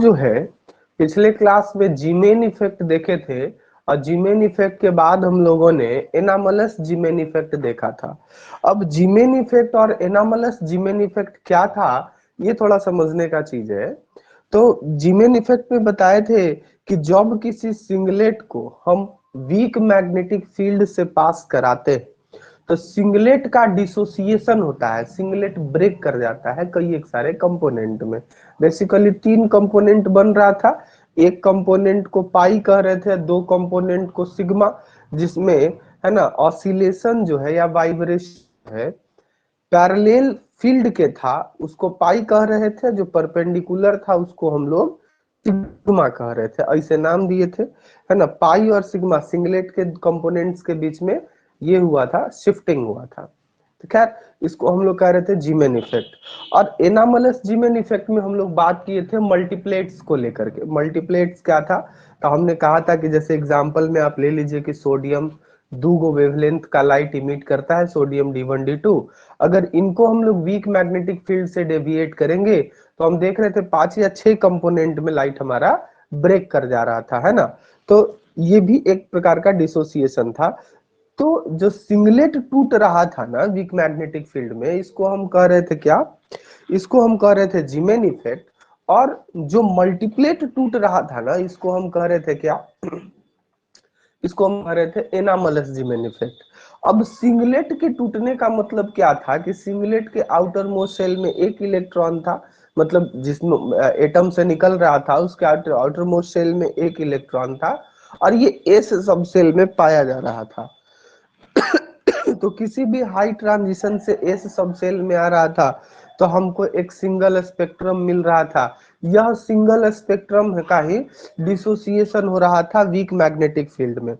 जो है पिछले क्लास में जीमेन इफेक्ट देखे थे, और जीमेन इफेक्ट के बाद हम लोगों ने एनामलस जीमेन इफेक्ट देखा था। अब जीमेन इफेक्ट और एनामलस जीमेन इफेक्ट क्या था, ये थोड़ा समझने का चीज है। तो जीमेन इफेक्ट में बताए थे कि जब किसी सिंगलेट को हम वीक मैग्नेटिक फील्ड से पास कराते हैं तो सिंगलेट का डिसोसिएशन होता है, सिंगलेट ब्रेक कर जाता है कई एक सारे कंपोनेंट में। बेसिकली 3 कंपोनेंट बन रहा था, एक कंपोनेंट को पाई कह रहे थे, 2 कंपोनेंट को सिग्मा, जिसमें है ना ऑसिलेशन जो है या वाइब्रेशन है पैरेलल फील्ड के था, उसको पाई कह रहे थे, जो परपेंडिकुलर था उसको हम लोग सिग्मा कह रहे थे, ऐसे नाम दिए थे, है ना। पाई और सिग्मा सिंगलेट के कंपोनेंट्स के बीच में ये हुआ था, शिफ्टिंग हुआ था। तो खैर इसको हम लोग कह रहे थे जीमेन इफेक्ट। और एनामलस जीमेन इफेक्ट में हम लोग बात किए थे मल्टीप्लेट्स को लेकर के। मल्टीप्लेट्स क्या था, तो हमने कहा था कि जैसे एग्जांपल में आप ले लीजिए कि सोडियम 2 वेवलेंथ का लाइट इमिट करता है, सोडियम D1 D2। अगर इनको हम लोग वीक मैग्नेटिक फील्ड से डेविएट करेंगे तो हम देख रहे थे 5 या 6 कंपोनेंट में लाइट हमारा ब्रेक कर जा रहा था, है ना। तो ये भी एक प्रकार का डिसोसिएशन था। तो जो सिंगलेट टूट रहा था ना वीक मैग्नेटिक फील्ड में, इसको हम कह रहे थे क्या, इसको हम कह रहे थे जीमेन इफेक्ट। और जो मल्टीप्लेट टूट रहा था ना, इसको हम कह रहे थे क्या, इसको हम कह रहे थे एनामलस जीमेन इफेक्ट। अब सिंगलेट के टूटने का मतलब क्या था कि सिंगलेट के आउटर मोस्ट शेल में एक इलेक्ट्रॉन था, मतलब जिसमें एटम से निकल रहा था उसके आउटर मोस्ट शेल में एक इलेक्ट्रॉन था, और ये एस सब शेल में पाया जा रहा था। तो किसी भी हाई ट्रांजिशन से एस सब सेल में आ रहा था तो हमको एक सिंगल स्पेक्ट्रम मिल रहा था। यह सिंगल स्पेक्ट्रम का ही डिसोसिएशन हो रहा था वीक मैग्नेटिक फील्ड में।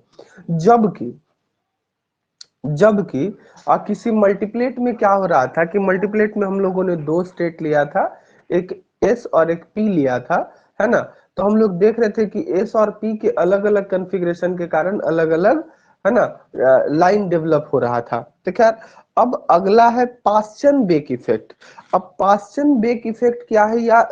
जबकि जबकि किसी मल्टीप्लेट में क्या हो रहा था कि मल्टीप्लेट में हम लोगों ने 2 स्टेट लिया था, एक एस और एक पी लिया था, है ना। तो हम लोग देख रहे थे कि एस और पी के अलग अलग कॉन्फ़िगरेशन के कारण अलग अलग, है ना, लाइन डेवलप हो रहा था। तो खैर अब अगला है पाश्चन बेक इफेक्ट। अब पाश्चन बेक इफेक्ट क्या है, या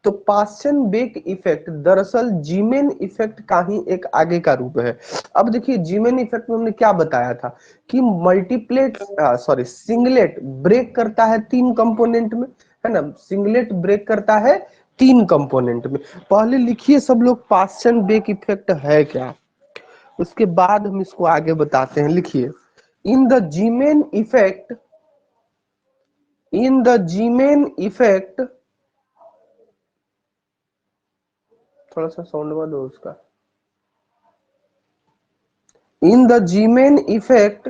तो पाश्चन बेक इफेक्ट दरअसल जीमेन इफेक्ट का ही एक आगे का रूप है। अब देखिए जीमेन इफेक्ट में हमने क्या बताया था कि मल्टीप्लेट सॉरी सिंगलेट ब्रेक करता है 3 कंपोनेंट में, है ना। सिंगलेट ब्रेक करता है 3 कंपोनेंट में। पहले लिखिए सब लोग पाश्चन बेक इफेक्ट है क्या, उसके बाद हम इसको आगे बताते हैं। लिखिए in the Zeeman effect, in the Zeeman effect, थोड़ा सा साउंड बढ़ा दो उसका। In the Zeeman effect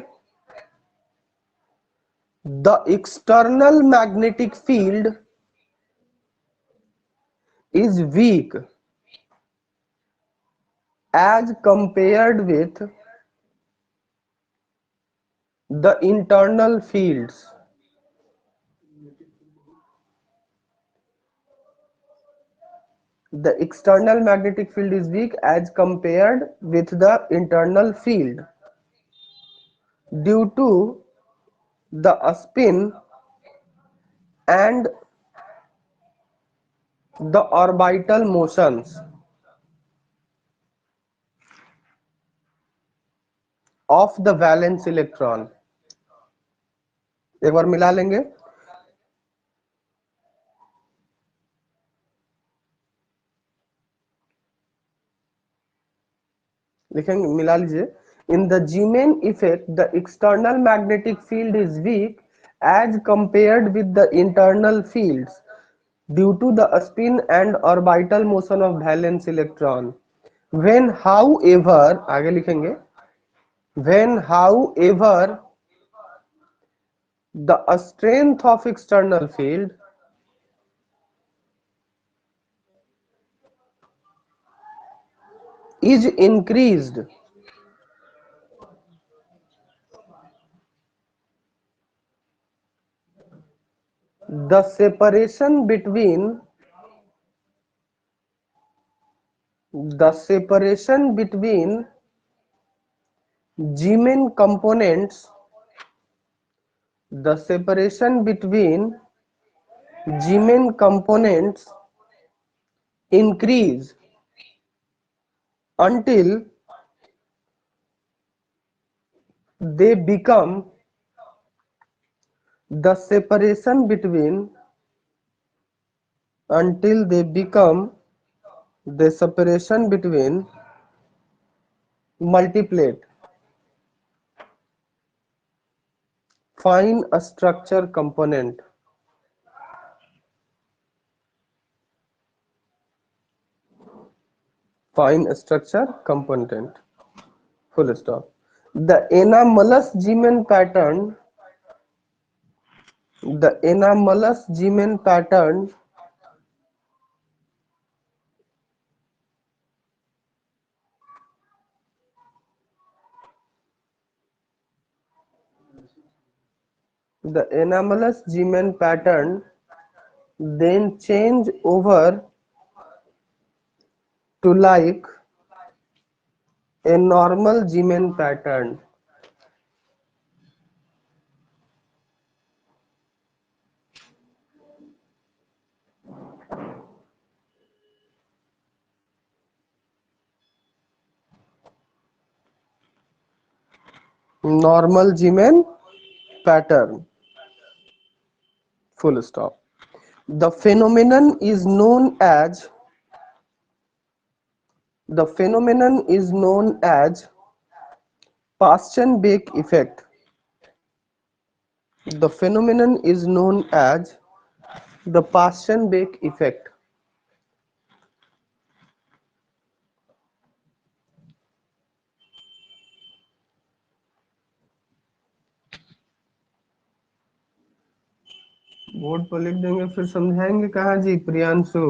the external magnetic field is weak as compared with the internal fields. The external magnetic field is weak as compared with the internal field due to the spin and the orbital motions of the valence electron. एक बार मिला लेंगे। लिखेंगे, मिला लीजिए। In the Zeeman effect, the external magnetic field is weak as compared with the internal fields due to the spin and orbital motion of valence electron. When however, आगे लिखेंगे, when however the strength of external field is increased, the separation between Zeeman components, the separation between Zeeman components increase until they become the separation between until they become the separation between multiplet fine structure component fine structure component full stop. The anomalous Zeeman pattern the anomalous Zeeman pattern the anomalous Zeeman pattern then change over to like a normal Zeeman pattern. Normal Zeeman pattern. Full stop. The phenomenon is known as the phenomenon is known as Paschen-Beck effect. The phenomenon is known as the Paschen-Beck effect. Board पर लिख देंगे फिर समझाएंगे कहाँ जी प्रियांशु।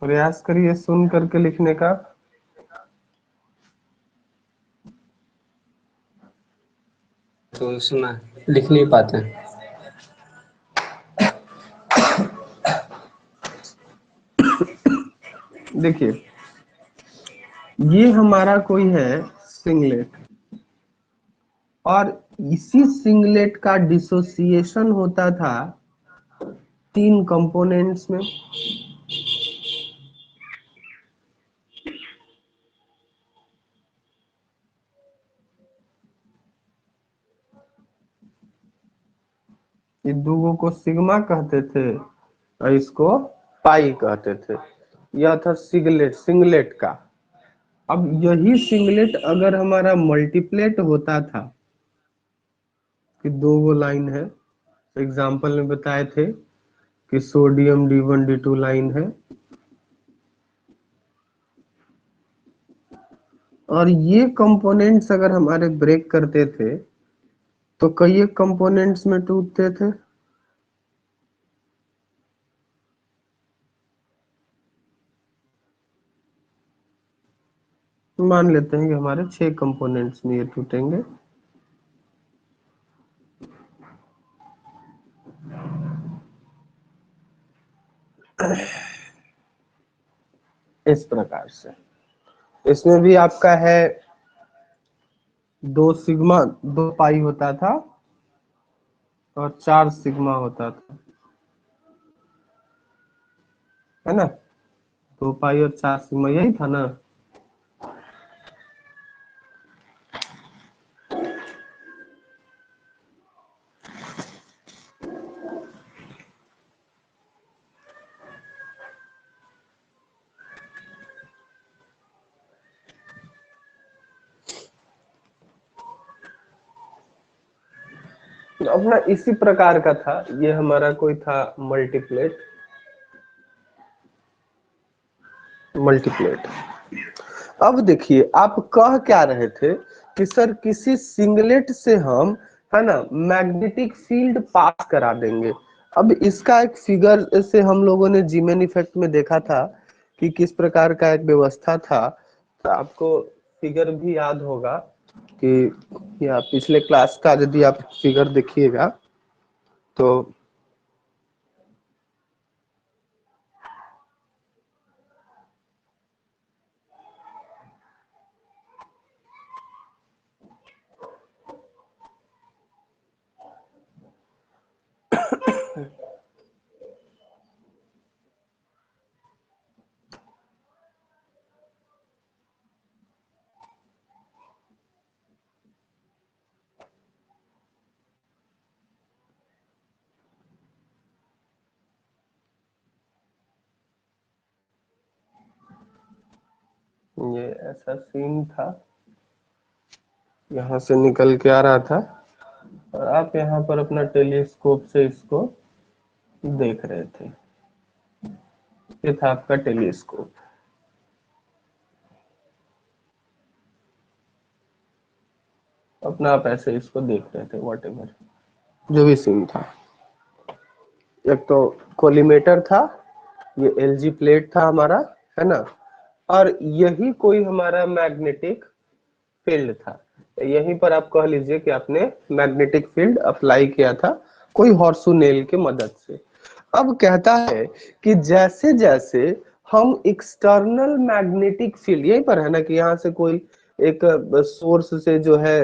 प्रयास करिए सुन करके लिखने का। तो सुना लिख नहीं पाते हैं। देखिए ये हमारा कोई है सिंगलेट और इसी सिंगलेट का डिसोसिएशन होता था तीन कंपोनेंट्स में। ये दूगो को सिग्मा कहते थे और इसको पाई कहते थे। यह था सिंगलेट सिंगलेट का। अब यही सिंगलेट अगर हमारा मल्टीप्लेट होता था कि दो गो लाइन है, एग्जाम्पल में बताए थे कि सोडियम D1 D2 लाइन है और ये कंपोनेंट्स अगर हमारे ब्रेक करते थे तो कई कंपोनेंट्स में टूटते थे। मान लेते हैं कि हमारे 6 कंपोनेंट्स में ये टूटेंगे। इस प्रकार से इसमें भी आपका है दो सिग्मा 2 पाई होता था और 4 सिग्मा होता था, है ना। 2 पाई और 4 सिग्मा यही था ना। अपना इसी प्रकार का था। ये हमारा कोई था मल्टीप्लेट मल्टीप्लेट। अब देखिए आप कह क्या रहे थे कि सर किसी सिंगलेट से हम, है ना, मैग्नेटिक फील्ड पास करा देंगे। अब इसका एक फिगर से हम लोगों ने जीमेन इफेक्ट में देखा था कि किस प्रकार का एक व्यवस्था था। तो आपको फिगर भी याद होगा कि या पिछले क्लास का यदि आप फिगर देखिएगा तो ये ऐसा सीन था, यहाँ से निकल के आ रहा था और आप यहाँ पर अपना टेलीस्कोप से इसको देख रहे थे। ये था आपका टेलीस्कोप, अपना आप ऐसे इसको देख रहे थे, व्हाटएवर जो भी सीन था। एक तो कोलिमेटर था, ये एलजी प्लेट था हमारा, है ना, और यही कोई हमारा मैग्नेटिक फील्ड था। यहीं पर आप कह लीजिए कि आपने मैग्नेटिक फील्ड अप्लाई किया था कोई हॉर्सू नेल के मदद से। अब कहता है कि जैसे जैसे हम एक्सटर्नल मैग्नेटिक फील्ड, यहीं पर है ना कि यहाँ से कोई एक सोर्स से जो है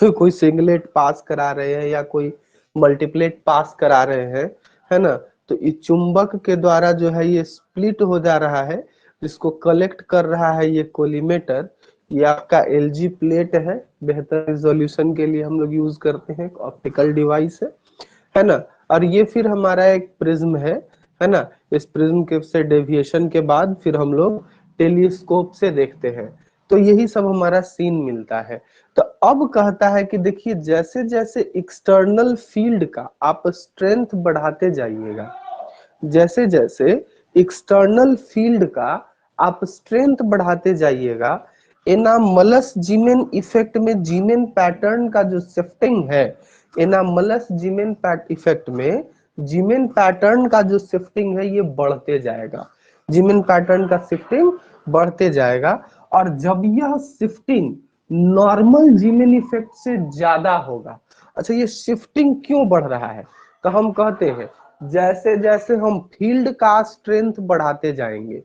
कोई सिंगलेट पास करा रहे हैं या कोई मल्टीप्लेट पास करा रहे हैं, है ना, तो इस चुंबक के द्वारा जो है ये स्प्लिट हो जा रहा है, जिसको कलेक्ट कर रहा है ये कोलिमेटर। ये आपका एलजी प्लेट है, बेहतर रिजोल्यूशन के लिए हम लोग यूज करते हैं, ऑप्टिकल डिवाइस है ना। और ये फिर हमारा एक प्रिज्म है ना। इस प्रिज्म के से डेविएशन के बाद फिर हम लोग टेलीस्कोप से देखते हैं, तो यही सब हमारा सीन मिलता है। तो अब कहता है कि देखिए जैसे जैसे एक्सटर्नल फील्ड का आप स्ट्रेंथ बढ़ाते जाइएगा, जैसे जैसे एक्सटर्नल फील्ड का आप स्ट्रेंथ बढ़ाते जाइएगा, एनामलस जीमेन इफेक्ट में जीमेन पैटर्न का जो शिफ्टिंग है, एनामलस जीमेन इफेक्ट में जीमेन पैटर्न का जो शिफ्टिंग है ये बढ़ते जाएगा, जीमेन पैटर्न का शिफ्टिंग बढ़ते जाएगा। और जब यह शिफ्टिंग नॉर्मल जीमेन इफेक्ट से ज्यादा होगा, अच्छा ये शिफ्टिंग क्यों बढ़ रहा है, तो हम कहते हैं जैसे जैसे हम फील्ड का स्ट्रेंथ बढ़ाते जाएंगे,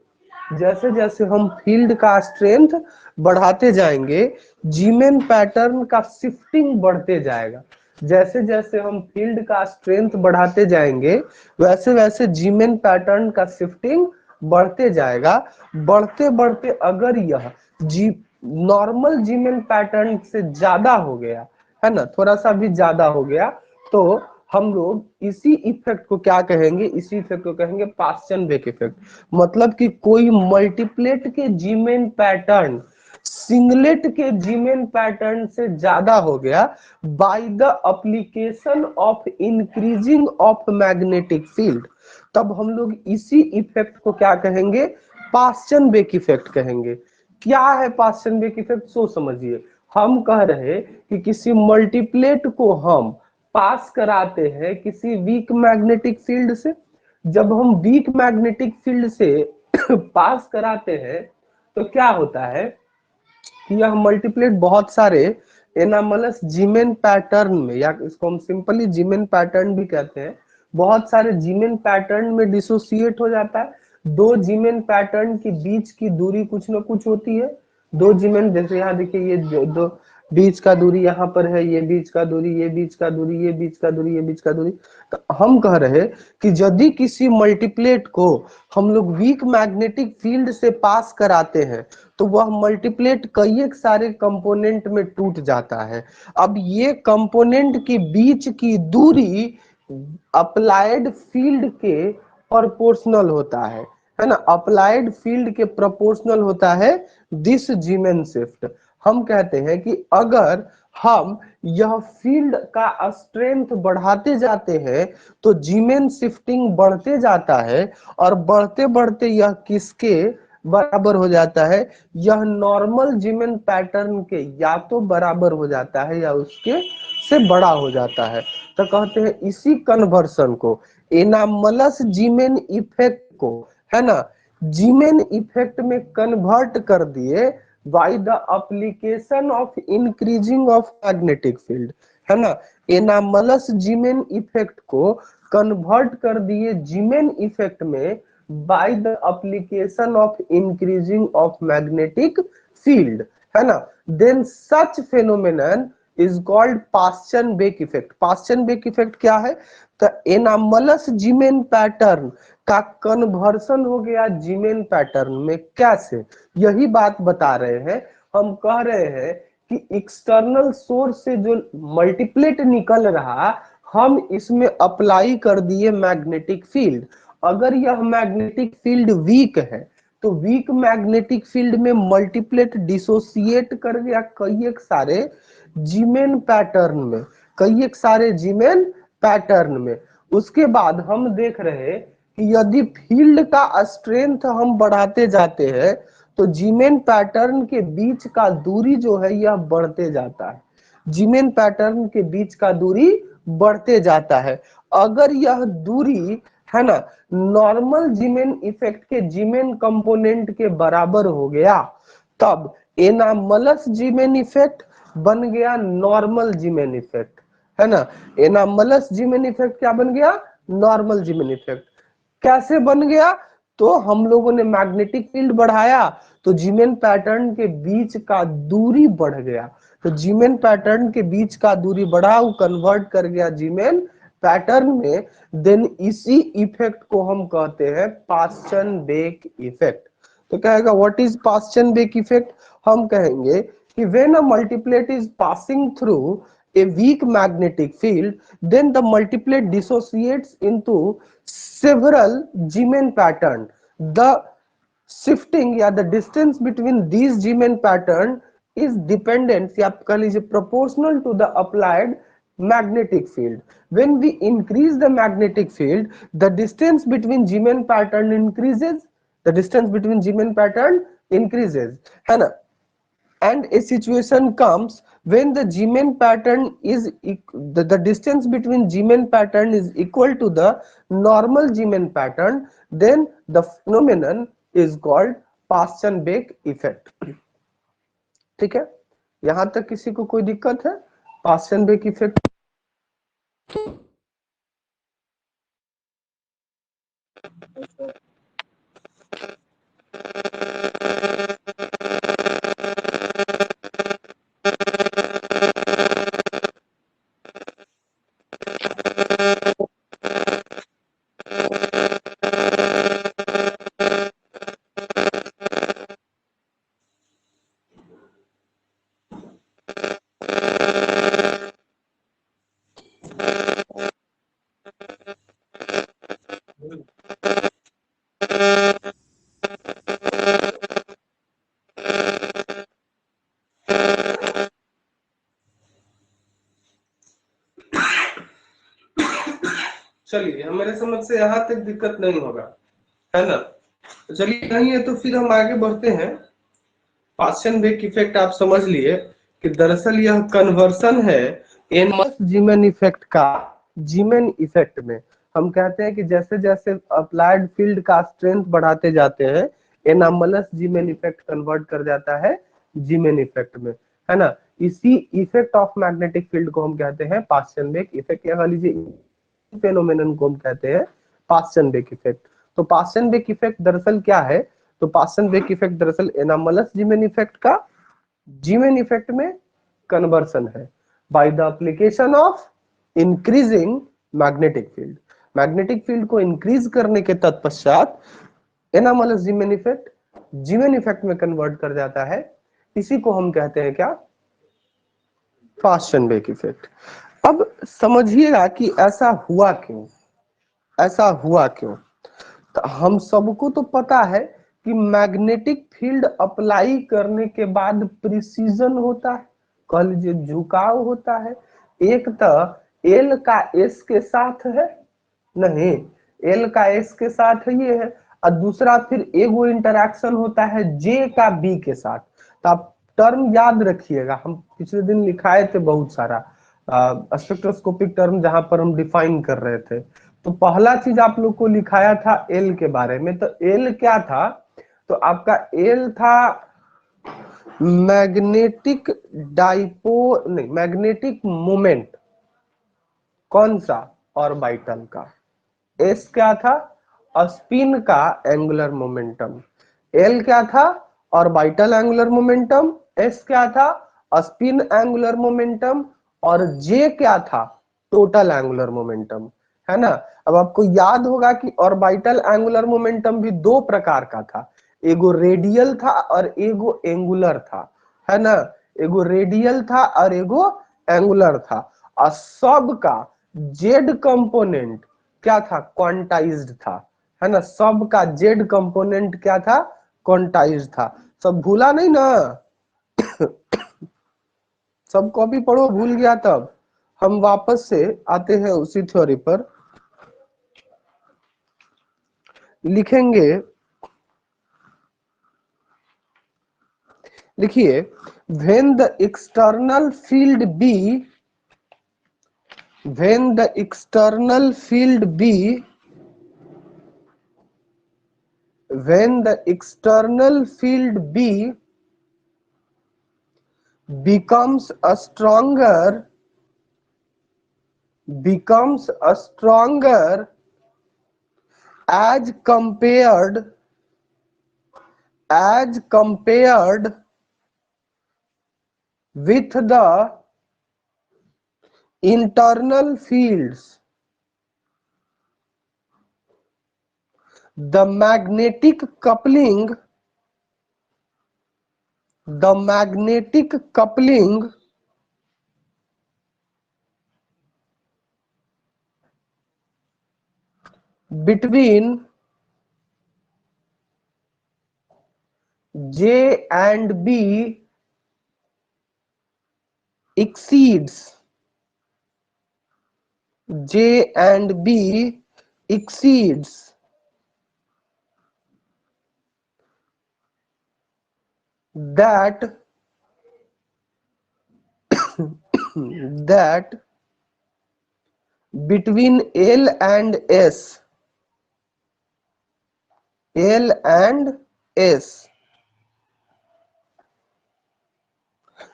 जैसे जैसे हम फील्ड का स्ट्रेंथ बढ़ाते जाएंगे, जीमेन पैटर्न का शिफ्टिंग बढ़ते जाएगा। जैसे जैसे हम फील्ड का स्ट्रेंथ बढ़ाते जाएंगे, वैसे वैसे जीमेन पैटर्न का शिफ्टिंग बढ़ते जाएगा। बढ़ते बढ़ते अगर यह जी नॉर्मल जीमेन पैटर्न से ज्यादा हो गया, है ना, थोड़ा सा भी ज्यादा हो गया, तो हम लोग इसी इफेक्ट को क्या कहेंगे, इसी इफेक्ट को कहेंगे पास्चन-वेक इफेक्ट। मतलब कि कोई मल्टीप्लेट के जीमेन पैटर्न सिंगलेट के जीमेन पैटर्न से ज्यादा हो गया bye the application of increasing of magnetic field, तब हम लोग इसी इफेक्ट को क्या कहेंगे, पास्चन-वेक इफेक्ट कहेंगे। क्या है पास्चन-वेक इफेक्ट, सो समझिए। हम कह रहे कि किसी मल्टीप्लेट को हम पास कराते हैं किसी वीक मैग्नेटिक फील्ड से, जब हम वीक मैग्नेटिक फील्ड से पास कराते हैं तो क्या होता है कि यह मल्टीप्लेट बहुत सारे एनामलस जीमेन पैटर्न में, या इसको हम सिंपली जीमेन पैटर्न भी कहते हैं, बहुत सारे जीमेन पैटर्न में डिसोसिएट हो जाता है। दो जीमेन पैटर्न के बीच की दूरी कुछ ना कुछ होती है, दो जीमेन, जैसे यहाँ देखिए ये दो बीच का दूरी यहाँ पर है, ये बीच का दूरी, ये बीच का दूरी, ये बीच का दूरी, ये बीच का दूरी। तो हम कह रहे कि यदि किसी मल्टीप्लेट को हम लोग वीक मैग्नेटिक फील्ड से पास कराते हैं तो वह मल्टीप्लेट कई एक सारे कंपोनेंट में टूट जाता है। अब ये कंपोनेंट के बीच की दूरी अप्लाइड फील्ड के प्रोपोर्शनल होता है ना, अप्लाइड फील्ड के प्रोपोर्शनल होता है दिस जीमेन शिफ्ट। हम कहते हैं कि अगर हम यह फील्ड का स्ट्रेंथ बढ़ाते जाते हैं तो जीमेन शिफ्टिंग बढ़ते जाता है, और बढ़ते बढ़ते यह किसके बराबर हो जाता है, यह नॉर्मल जीमेन पैटर्न के या तो बराबर हो जाता है या उसके से बड़ा हो जाता है। तो कहते हैं इसी कन्वर्सन को, एनामलस जीमेन इफेक्ट को, है ना, जीमेन इफेक्ट में कन्वर्ट कर दिए by the application of increasing of magnetic field, है ना। एनामलस जीमेन इफेक्ट को कन्वर्ट कर दिए जीमेन इफेक्ट में by the application of increasing of magnetic field, है ना। Then such phenomenon is called Paschen Back effect. Paschen Back effect क्या है? तो एनामलस जीमेन पैटर्न का कन्वर्सन हो गया जीमेन पैटर्न में। कैसे? यही बात बता रहे हैं। हम कह रहे हैं कि एक्सटर्नल सोर्स से जो मल्टीप्लेट निकल रहा, हम इसमें अप्लाई कर दिए मैग्नेटिक फील्ड। अगर यह मैग्नेटिक फील्ड वीक है तो वीक मैग्नेटिक फील्ड में मल्टीप्लेट डिसोसिएट कर गया कई एक सारे जीमेन पैटर्न में, कई एक सारे जीमेन पैटर्न में। उसके बाद हम देख रहे कि यदि फील्ड का स्ट्रेंथ हम बढ़ाते जाते हैं तो जीमेन पैटर्न के बीच का दूरी जो है यह बढ़ते जाता है। जीमेन पैटर्न के बीच का दूरी बढ़ते जाता है। अगर यह दूरी है ना नॉर्मल जीमेन इफेक्ट के जीमेन कंपोनेंट के बराबर हो गया, तब एनामलस जीमेन इफेक्ट बन गया नॉर्मल जीमेन इफेक्ट, है ना। एनामलस जीमेन इफेक्ट क्या बन गया? Normal Zeeman effect. कैसे बन गया? तो हम लोगों ने मैग्नेटिक फील्ड बढ़ाया तो जीमेन पैटर्न के बीच का दूरी बढ़ गया, तो जीमेन पैटर्न के बीच का दूरी बढ़ा, वो कन्वर्ट कर गया जीमेन पैटर्न में। देन इसी इफेक्ट को हम कहते हैं पास्चन-बेक इफेक्ट। तो कहेगा व्हाट इज पास्चन-बेक इफेक्ट? हम कहेंगे कि when a multiplet is passing through a weak magnetic field, then the multiplet dissociates into several Zeeman pattern. The shifting या the distance between these Zeeman pattern is dependent या आप कह लीजिए proportional to the applied magnetic field. When we increase the magnetic field, the distance between Zeeman pattern increases. The distance between Zeeman pattern increases, है ना। And a situation comes when the Zeeman pattern is the distance between Zeeman pattern is equal to the normal Zeeman pattern, then the phenomenon is called Paschen-Beck effect। ठीक है, यहां तक किसी को कोई दिक्कत है? Paschen-Beck effect चलिए मेरे समझ से यहाँ तक दिक्कत नहीं होगा, है ना। तो चलिए नहीं है तो फिर हम आगे बढ़ते हैं। पास्चन-बेक इफेक्ट आप समझ लिए कि दरअसल यह कन्वर्सन है एनमस जीमेन इफेक्ट का जीमेन इफेक्ट में। हम कहते हैं कि जैसे जैसे अप्लाइड फील्ड का स्ट्रेंथ बढ़ाते जाते हैं, एनामलस जीमेन इफेक्ट कन्वर्ट कर जाता है जीमेन इफेक्ट में, है ना। इसी इफेक्ट ऑफ मैग्नेटिक फील्ड को हम कहते हैं पास्चन-बेक इफेक्ट, या कह लीजिए फेनोमेनन को हम कहते हैं पास्चन-बेक इफेक्ट। तो पास्चन-बेक इफेक्ट दरअसल क्या है? तो पास्चन-बेक इफेक्ट दरअसल एनामलस जीमेन इफेक्ट का जीमेन इफेक्ट में कन्वर्सन है bye the application of increasing magnetic field. Magnetic field को इंक्रीज करने के तत्पश्चात एनामलस जीमेन इफेक्ट जीमेन इफेक्ट में कन्वर्ट कर जाता है। इसी को हम कहते हैं क्या? Paschen-bake effect. अब समझिएगा कि ऐसा हुआ क्यों, ऐसा हुआ क्यों। तो हम सबको तो पता है कि मैग्नेटिक फील्ड अप्लाई करने के बाद प्रिसीजन होता है, कह लीजिए झुकाव होता है। एक तो एल का एस के साथ है, नहीं एल का एस के साथ ये है, और दूसरा फिर एगो इंटरैक्शन होता है जे का बी के साथ। तो आप टर्म याद रखिएगा, हम पिछले दिन लिखाए थे बहुत सारा स्पेक्ट्रोस्कोपिक टर्म जहां पर हम डिफाइन कर रहे थे। तो पहला चीज आप लोग को लिखाया था एल के बारे में। तो एल क्या था? तो आपका एल था मैग्नेटिक डाइपो नहीं मैग्नेटिक मोमेंट, कौन सा? ऑर्बिटल का। एस क्या था? स्पिन का एंगुलर मोमेंटम। एल क्या था? Orbital angular momentum. एस क्या था? स्पिन एंगुलर मोमेंटम, और जे क्या था, टोटल एंगुलर मोमेंटम, है ना। अब आपको याद होगा कि ऑर्बिटल एंगुलर मोमेंटम भी दो प्रकार का था, एगो रेडियल था और एगो एंगुलर था, है ना। एगो रेडियल था और एगो एंगुलर था, और सबका जेड कंपोनेंट क्या था, क्वांटाइज्ड था, है ना। सबका जेड कंपोनेंट क्या था, क्वांटाइज्ड था। सब भूला नहीं ना, सब कॉपी पढ़ो, भूल गया तब हम वापस से आते हैं उसी थ्योरी पर। लिखेंगे, लिखिए, when the external field B, when the external field B, when the external field B becomes a stronger, becomes a stronger as compared, as compared with the internal fields, the magnetic coupling, the magnetic coupling between J and B exceeds, J and B exceeds that, that between L and S, L and S.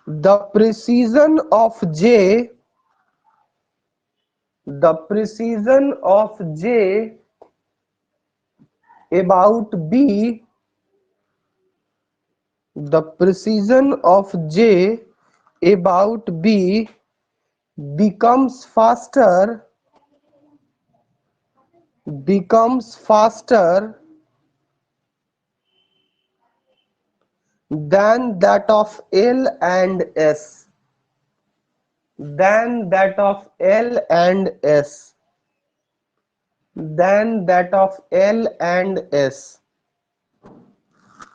The precision of J, the precision of J about B, the precision of J about B becomes faster, becomes faster than that of L and S, than that of L and S, than that of L and S,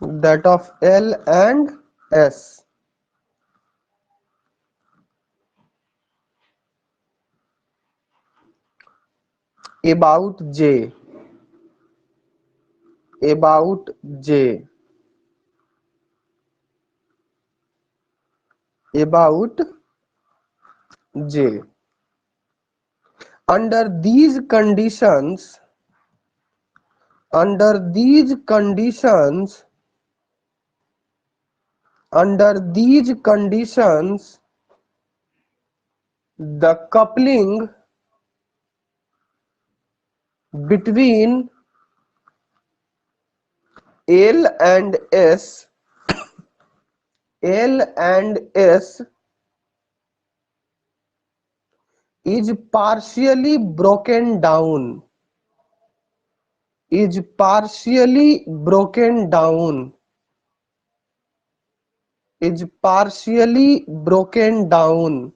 that of L and S. About J, about J, about J. Under these conditions, under these conditions, under these conditions, the coupling between L and S, L and S is partially broken down, is partially broken down, is partially broken down,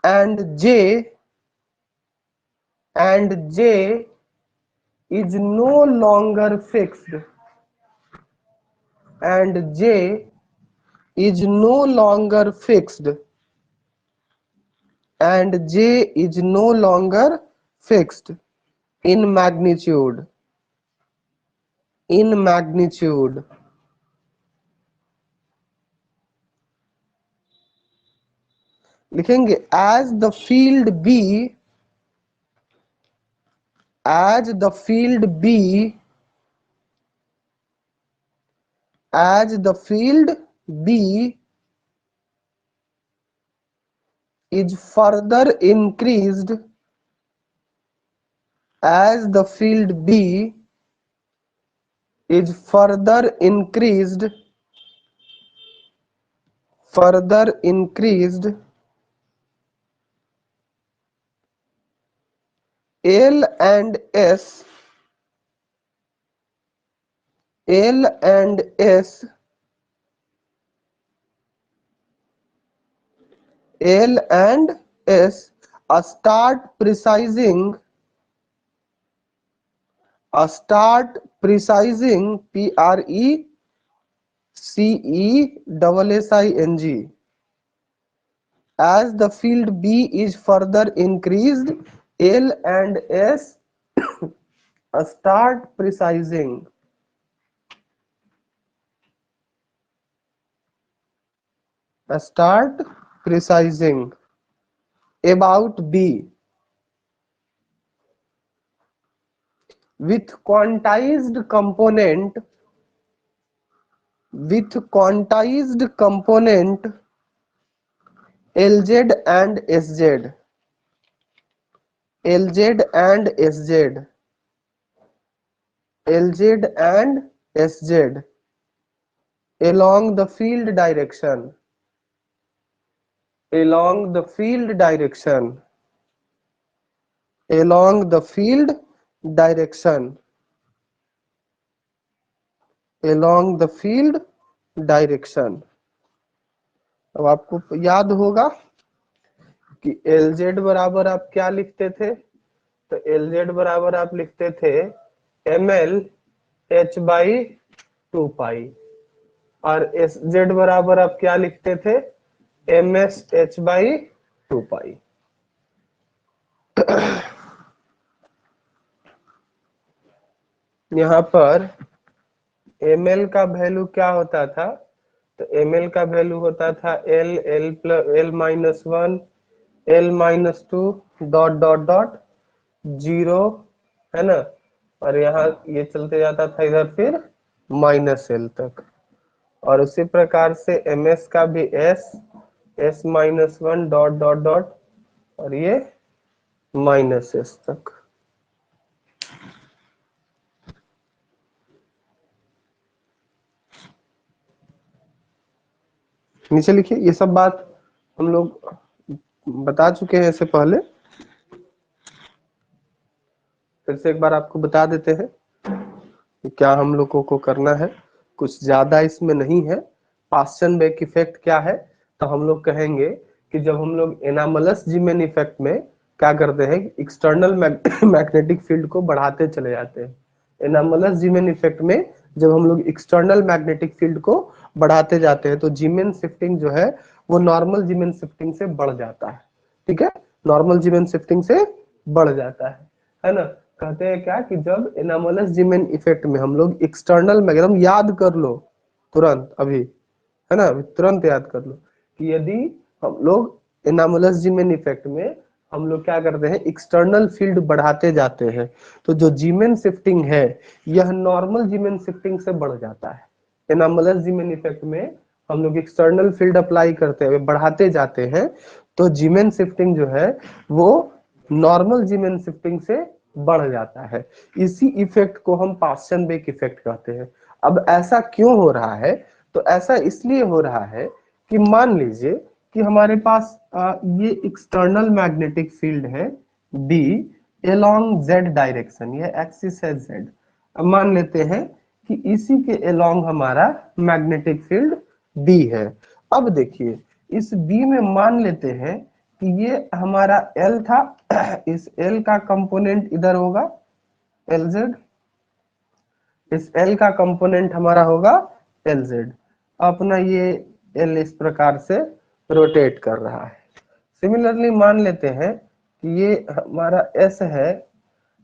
and J, and J is no longer fixed, and J is no longer fixed, and J is no longer fixed in magnitude, in magnitude. लिखेंगे as the field B, as the field B, as the field B is further increased, as the field B is further increased, further increased L and S L and S start precising PRECESSING as the field B is further increased L and S start precising about B with quantized component LZ and SZ LZ and SZ LZ and SZ along the field direction along the field direction along the field direction along the field direction। अब आपको याद होगा कि LZ बराबर आप क्या लिखते थे, तो LZ बराबर आप लिखते थे ml h बाई 2 पाई और SZ बराबर आप क्या लिखते थे ms h बाई 2 पाई। यहाँ पर ml का वैल्यू क्या होता था, तो ml का वैल्यू होता था l minus 1 l minus 2 dot dot dot 0 है ना, और यहाँ ये चलते जाता था इधर फिर माइनस l तक, और उसी प्रकार से ms का भी s minus 1 dot dot dot और ये माइनस s तक। नीचे लिखिए, ये सब बात हम लोग बता चुके हैं इससे पहले, फिर से एक बार आपको बता देते हैं कि क्या हम लोगों को करना है। कुछ ज्यादा इसमें नहीं है। पास्चन-बेक इफेक्ट क्या है, तो हम लोग कहेंगे कि जब हम लोग एनामलस जीमेन इफेक्ट में क्या करते हैं, एक्सटर्नल मैग्नेटिक फील्ड को बढ़ाते चले जाते हैं। एनामलस जीमेन इफेक्ट में जब हम लोग एक्सटर्नल मैग्नेटिक फील्ड को बढ़ाते जाते हैं तो जीमेन शिफ्टिंग जो है वो नॉर्मल जीमेन शिफ्टिंग से बढ़ जाता है। ठीक है, नॉर्मल जीमेन शिफ्टिंग से बढ़ जाता है ना। कहते हैं क्या कि जब एनामलस जीमेन इफेक्ट में हम लोग एक्सटर्नल में, एकदम याद कर लो तुरंत अभी, है ना, अभी तुरंत याद कर लो कि यदि हम लोग एनामलस जीमेन इफेक्ट में हम लोग क्या करते हैं, एक्सटर्नल फील्ड बढ़ाते जाते हैं तो जो जीमेन शिफ्टिंग है यह नॉर्मल जीमेन शिफ्टिंग से बढ़ जाता है। एनामलस जीमेन इफेक्ट में हम लोग एक्सटर्नल फील्ड अप्लाई करते हुए बढ़ाते जाते हैं तो जीमेन शिफ्टिंग जो है वो नॉर्मल जीमेन शिफ्टिंग से बढ़ जाता है। इसी इफेक्ट को हम पास्चन-बेक इफेक्ट कहते हैं। अब ऐसा क्यों हो रहा है, तो ऐसा इसलिए हो रहा है कि मान लीजिए कि हमारे पास ये एक्सटर्नल मैग्नेटिक फील्ड है B अलोंग Z डायरेक्शन, ये एक्सिस है Z। अब मान लेते हैं कि इसी के अलोंग हमारा मैग्नेटिक फील्ड B है। अब देखिए इस B में मान लेते हैं कि ये हमारा L था, इस L का कंपोनेंट इधर होगा LZ, इस L का कंपोनेंट हमारा होगा LZ। अपना ये L इस प्रकार से रोटेट कर रहा है। सिमिलरली मान लेते हैं कि ये हमारा S है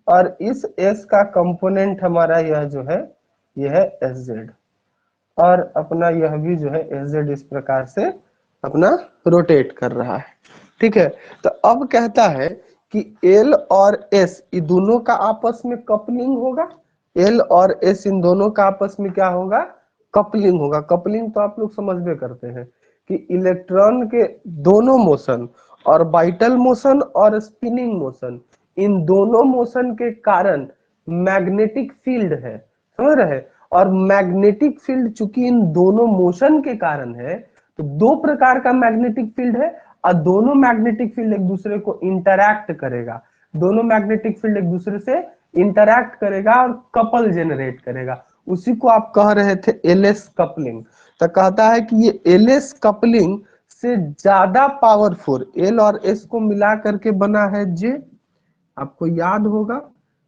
और इस S का कंपोनेंट हमारा यह जो है यह है SZ, और अपना यह भी जो है SZ इस प्रकार से अपना रोटेट कर रहा है। ठीक है, तो अब कहता है कि L और S इन दोनों का आपस में कपलिंग होगा। L और S इन दोनों का आपस में क्या होगा, कपलिंग होगा। कपलिंग तो आप लोग समझबे करते हैं कि इलेक्ट्रॉन के दोनों मोशन, ऑर्बिटल मोशन और स्पिनिंग मोशन, इन दोनों मोशन के कारण मैग्नेटिक फील्ड है, समझ रहे हैं। और मैग्नेटिक फील्ड चूंकि इन दोनों मोशन के कारण है तो दो प्रकार का मैग्नेटिक फील्ड है और दोनों मैग्नेटिक फील्ड एक दूसरे को इंटरैक्ट करेगा, दोनों मैग्नेटिक फील्ड एक दूसरे से इंटरैक्ट करेगा और कपल जनरेट करेगा, उसी को आप कह रहे थे एलएस कपलिंग। तो कहता है कि ये एलएस कपलिंग से ज्यादा पावरफुल, एल और एस को मिला करके बना है जे, आपको याद होगा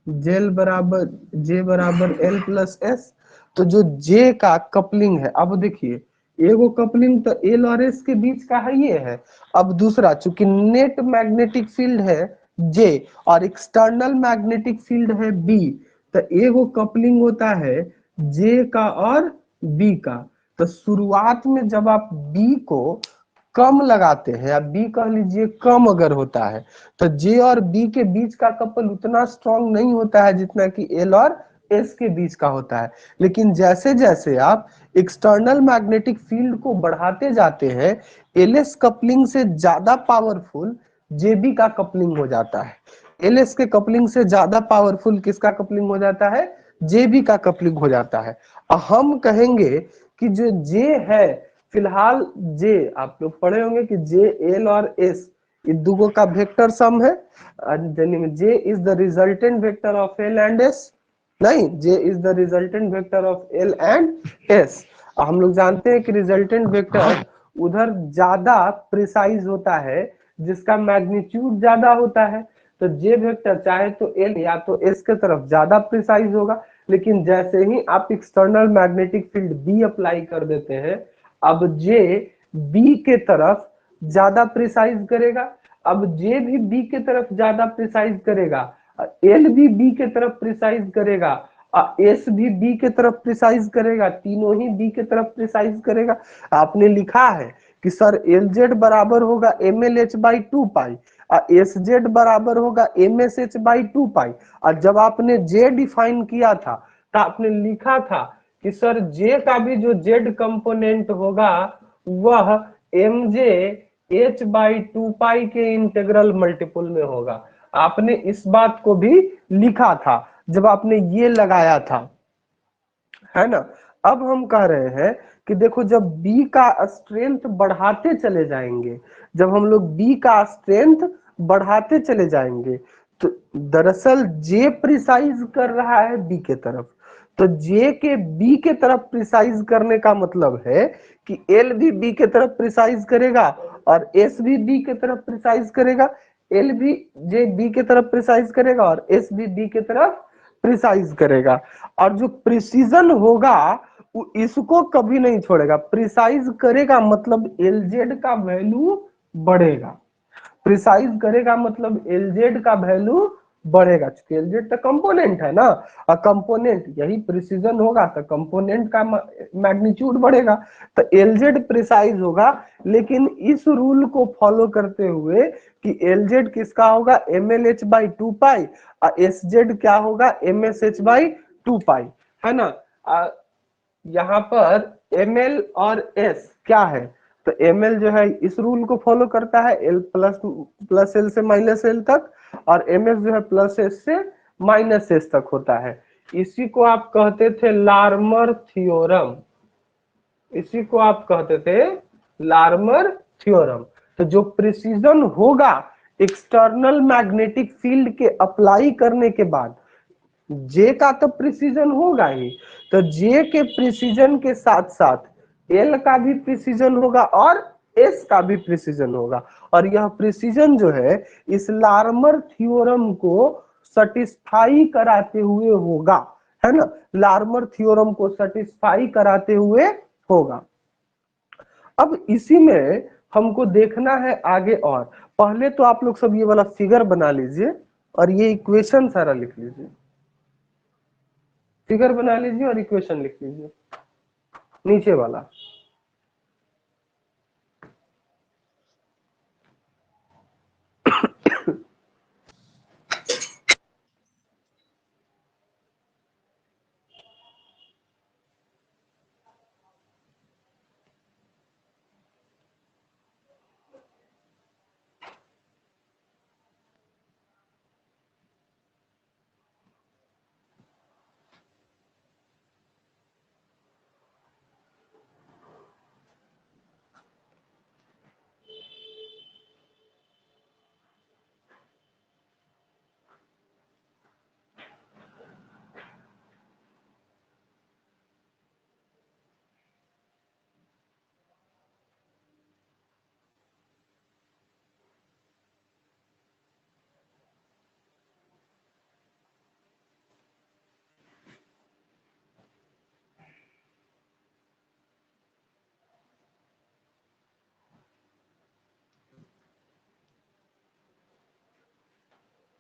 जेल बराबर जे बराबर एल प्लस एस। तो जो जे का कपलिंग है, अब देखिए एगो कपलिंग तो एल और एस के बीच का है ये है, अब दूसरा चूंकि नेट मैग्नेटिक फील्ड है जे और एक्सटर्नल मैग्नेटिक फील्ड है बी, तो एगो कपलिंग होता है जे का और बी का। तो शुरुआत में जब आप बी को कम लगाते हैं या बी कह लीजिए कम अगर होता है, तो जे और बी के बीच का कपल उतना स्ट्रांग नहीं होता है जितना कि एल और एस के बीच का होता है। लेकिन जैसे जैसे आप एक्सटर्नल मैग्नेटिक फील्ड को बढ़ाते जाते हैं, एलएस कपलिंग से ज्यादा पावरफुल जेबी का कपलिंग हो जाता है, एलएस के कपलिंग से ज्यादा पावरफुल किसका कपलिंग हो जाता है, जेबी का कपलिंग हो जाता है। हम कहेंगे कि जो जे है, फिलहाल जे आप लोग पढ़े होंगे कि जे एल और एस ये दोनों का वेक्टर सम है, J is the resultant vector of L and S, नहीं J is the resultant vector of L and S. हम लोग जानते हैं कि रिजल्टेंट वेक्टर उधर ज्यादा प्रिसाइज होता है जिसका मैग्नीट्यूड ज्यादा होता है, तो जे वेक्टर चाहे तो एल या तो एस के तरफ ज्यादा प्रिसाइज होगा, लेकिन जैसे ही आप external magnetic field B apply कर देते हैं, अब जे बी के तरफ ज्यादा प्रिसाइज करेगा, अब जे भी बी के तरफ ज्यादा प्रिसाइज करेगा, एल भी बी के तरफ प्रिसाइज करेगा, एस भी बी के तरफ प्रिसाइज करेगा, तीनों ही बी के तरफ प्रिसाइज करेगा। आपने लिखा है कि सर एल जेड बराबर होगा M L H by two pi, S Z बराबर होगा M S H by two pi. और जब आपने जे डिफाइन किया था तो आपने लिखा था कि सर जे का भी जो जेड कंपोनेंट होगा वह M J H by two pi के इंटीग्रल मल्टीपल में होगा। आपने इस बात को भी लिखा था जब आपने ये लगाया था, है ना। अब हम कह रहे हैं कि देखो जब बी का स्ट्रेंथ बढ़ाते चले जाएंगे, जब हम लोग बी का स्ट्रेंथ बढ़ाते चले जाएंगे, तो दरअसल जे प्रिसाइज कर रहा है बी के तरफ, तो जे के बी के तरफ प्रिसाइज करने का मतलब है कि एल भी बी के तरफ प्रिसाइज करेगा और एस भी बी के तरफ प्रिसाइज करेगा, एल भी जे बी के तरफ प्रिसाइज करेगा और एस भी बी के तरफ प्रिसाइज करेगा। और जो प्रिसीजन होगा वो इसको कभी नहीं छोड़ेगा, प्रिसाइज करेगा मतलब एलजेड का वैल्यू बढ़ेगा, प्रिसाइज करेगा मतलब एलजेड का वैल्यू बढ़ेगा, क्योंकि एलजेड तो कंपोनेंट है ना, और कंपोनेंट यही प्रिसीजन होगा तो कंपोनेंट का मैग्नीट्यूड बढ़ेगा, तो एलजेड प्रिसाइज होगा। लेकिन इस रूल को फॉलो करते हुए कि एलजेड किसका होगा M L H by two pi और एस जेड क्या होगा M S H by two pi, है ना। यहाँ पर एम एल और एस क्या है, तो एम एल जो है इस रूल को फॉलो करता है, एल प्लस प्लस एल से माइनस एल तक, और एम एस जो है प्लस एस से माइनस एस तक होता है। इसी को आप कहते थे लार्मर थ्योरम, इसी को आप कहते थे लार्मर थ्योरम। तो जो प्रिसीजन होगा एक्सटर्नल मैग्नेटिक फील्ड के अप्लाई करने के बाद, जे का तो प्रिसीजन होगा ही, तो जे के प्रिसीजन के साथ साथ एल का भी प्रिसीजन होगा और एस का भी प्रिसीजन होगा, और यह प्रिसीजन जो है इस लार्मर थ्योरम को सेटिस्फाई कराते हुए होगा, है ना, लार्मर थ्योरम को सेटिस्फाई कराते हुए होगा। अब इसी में हमको देखना है आगे, और पहले तो आप लोग सब ये वाला फिगर बना लीजिए और ये इक्वेशन सारा लिख लीजिए, फिगर बना लीजिए और इक्वेशन लिख लीजिए नीचे वाला।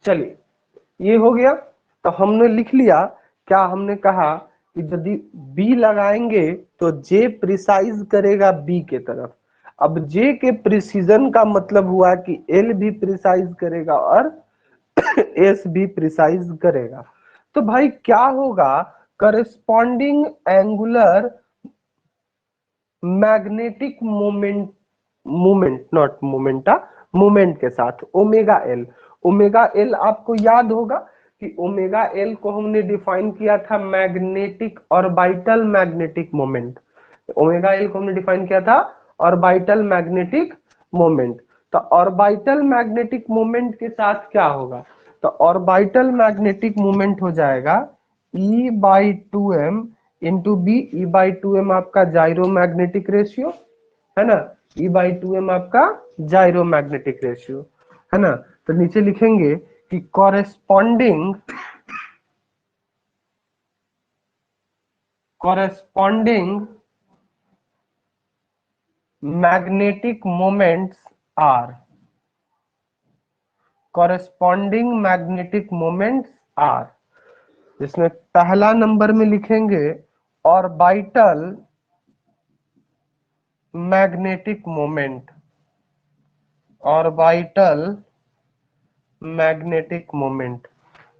चलिए ये हो गया। तो हमने लिख लिया, क्या हमने कहा कि यदि बी लगाएंगे तो जे प्रिसाइज करेगा बी के तरफ। अब जे के प्रिसीजन का मतलब हुआ कि एल भी प्रिसाइज करेगा और एस भी प्रिसाइज करेगा। तो भाई क्या होगा, corresponding angular magnetic moment, moment not momenta, moment के साथ ओमेगा एल। ओमेगा एल आपको याद होगा कि ओमेगा एल को हमने डिफाइन किया था magnetic orbital magnetic moment. Omega L को हमने डिफाइन किया था ऑर्बिटल मैग्नेटिक मोमेंट। तो ऑर्बिटल मैग्नेटिक मोमेंट के साथ क्या होगा, तो ऑर्बिटल मैग्नेटिक मोमेंट हो जाएगा E/2m इंटू बी। E/2m आपका जाइरो मैग्नेटिक रेशियो है ना, E/2m आपका जाइरो मैग्नेटिक रेशियो है ना। तो नीचे लिखेंगे कि corresponding magnetic moments are, corresponding magnetic moments are, जिसमें पहला नंबर में लिखेंगे orbital magnetic moment, orbital magnetic moment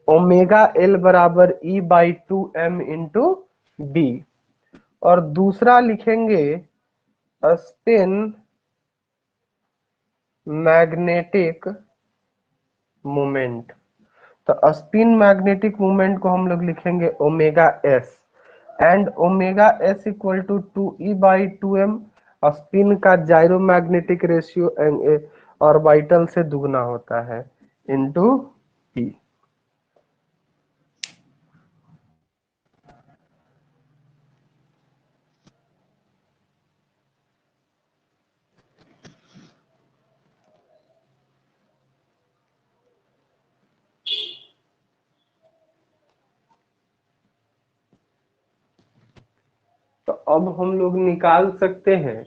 omega L बराबर E/2m इंटू बी। और दूसरा लिखेंगे स्पिन मैग्नेटिक मोमेंट। तो स्पिन मैग्नेटिक मोमेंट को हम लोग लिखेंगे omega S, and omega S equal to 2E/2m। Spin का जाइरो मैग्नेटिक रेशियो ऑर्बिटल से दुगना होता है इंटू ई। तो अब हम लोग निकाल सकते हैं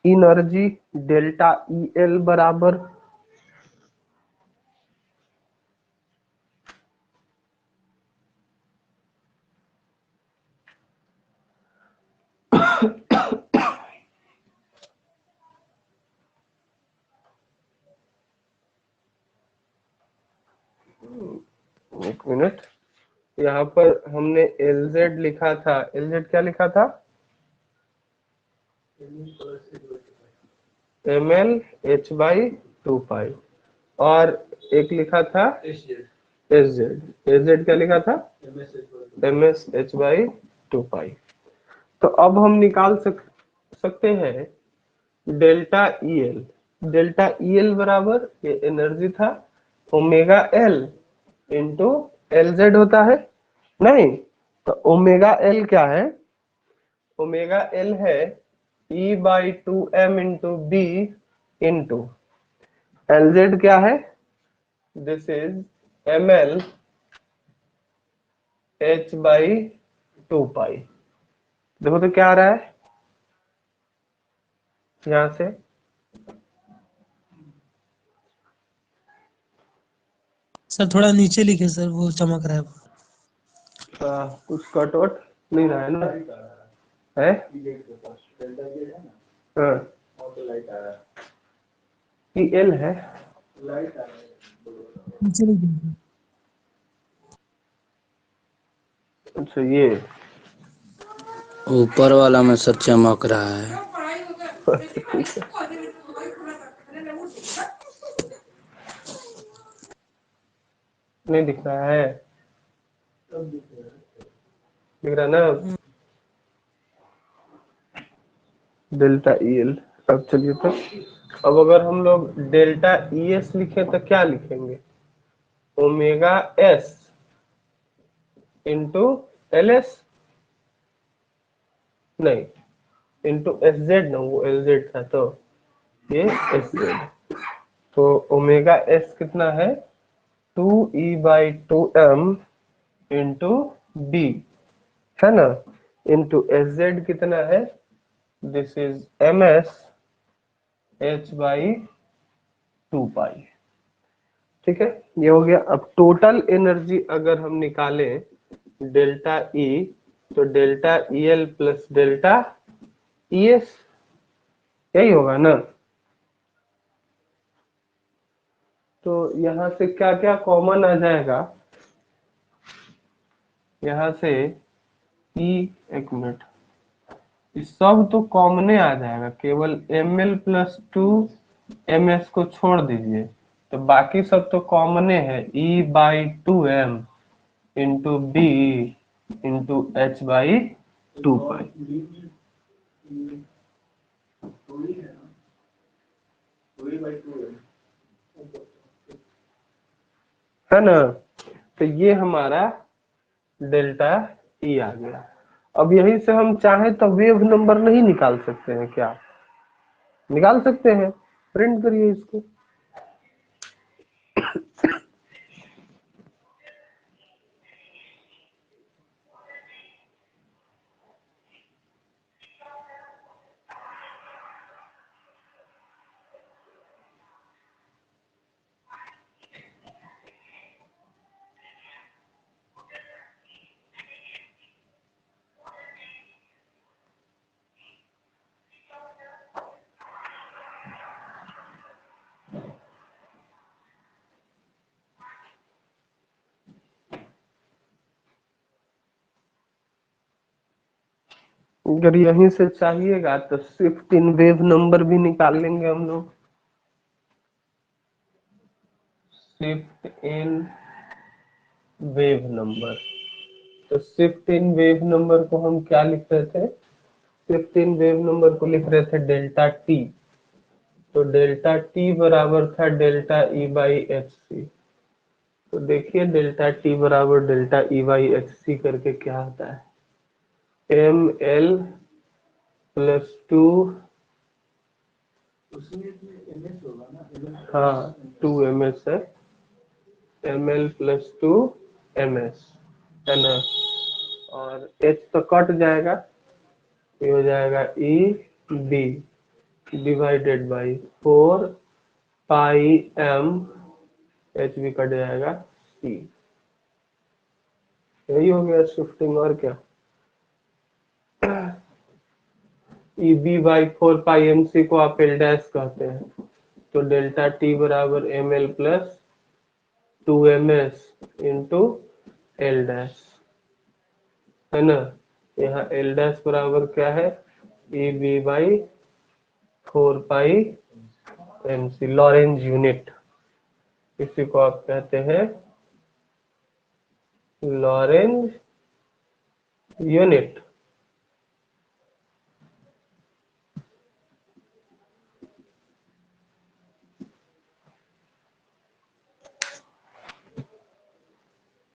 एनर्जी डेल्टा ई एल बराबर एक मिनट, यहाँ पर हमने LZ लिखा था, LZ क्या लिखा था, ml/2 पाई, और एक लिखा था SZ, SZ क्या लिखा था, MS/2 पाई। तो अब हम निकाल सकते हैं delta E L. Delta E L बराबर ये एनर्जी था omega L into L Z होता है नहीं। तो ओमेगा एल क्या है, ओमेगा एल है E/2m into B into L Z क्या है, दिस इज ml/2 पाई। देखो तो क्या आ रहा है यहां से, सर थोड़ा नीचे लिखे सर, वो चमक रहा है। कुछ कटवट नहीं रहा है ना, है हाँ एल है। नीचे लिखे। अच्छा ये ऊपर वाला में सर चमक रहा है। नहीं दिख रहा है, दिख रहा ना डेल्टा ई एल। अब चलिए तो अब अगर हम लोग डेल्टा ई एस लिखे तो क्या लिखेंगे, omega S into L S, नहीं इंटू एस जेड ना, वो एल जेड था तो ये एस जेड। तो ओमेगा एस कितना है 2E/2m इंटू बी है ना, इंटू एस जेड कितना है, दिस इज MS/2 पाई। ठीक है, ये हो गया। अब टोटल एनर्जी अगर हम निकालें डेल्टा ई, तो delta E L plus delta E S, यही होगा ना। तो यहाँ से क्या क्या कॉमन आ जाएगा, यहाँ से ई, एक मिनट, इस सब तो कॉमने आ जाएगा, केवल M L plus two M S को छोड़ दीजिए, तो बाकी सब तो कॉमने है। E by two M into B into H by two pi, है ना। तो ये हमारा डेल्टा ई आ गया। अब यही से हम चाहे तो वेव नंबर नहीं निकाल सकते हैं क्या? निकाल सकते हैं, प्रिंट करिए इसको। अगर यहीं से चाहिएगा तो शिफ्ट इन वेव नंबर भी निकाल लेंगे हम लोग। शिफ्ट इन वेव नंबर, तो शिफ्ट इन वेव नंबर को हम क्या लिख रहे थे? शिफ्ट इन वेव नंबर को लिख रहे थे डेल्टा टी। तो डेल्टा टी बराबर था delta E by H C. तो देखिए डेल्टा टी बराबर delta E by H C करके क्या आता है, एम एल प्लस टू, हाँ 2 ms है, M L plus two M S, है ना। और एच तो कट जाएगा, ये हो जाएगा E B divided by 4 pi M, H भी कट जाएगा, सी। यही हो गया शिफ्टिंग, और क्या। E B by 4 pi M C को आप एल डैश कहते हैं। तो डेल्टा टी बराबर M L plus 2ms into L dash, है ना। यहाँ एल डैश बराबर क्या है, E B by 4 pi M C, Lorentz unit, इसी को आप कहते हैं लॉरेंज यूनिट।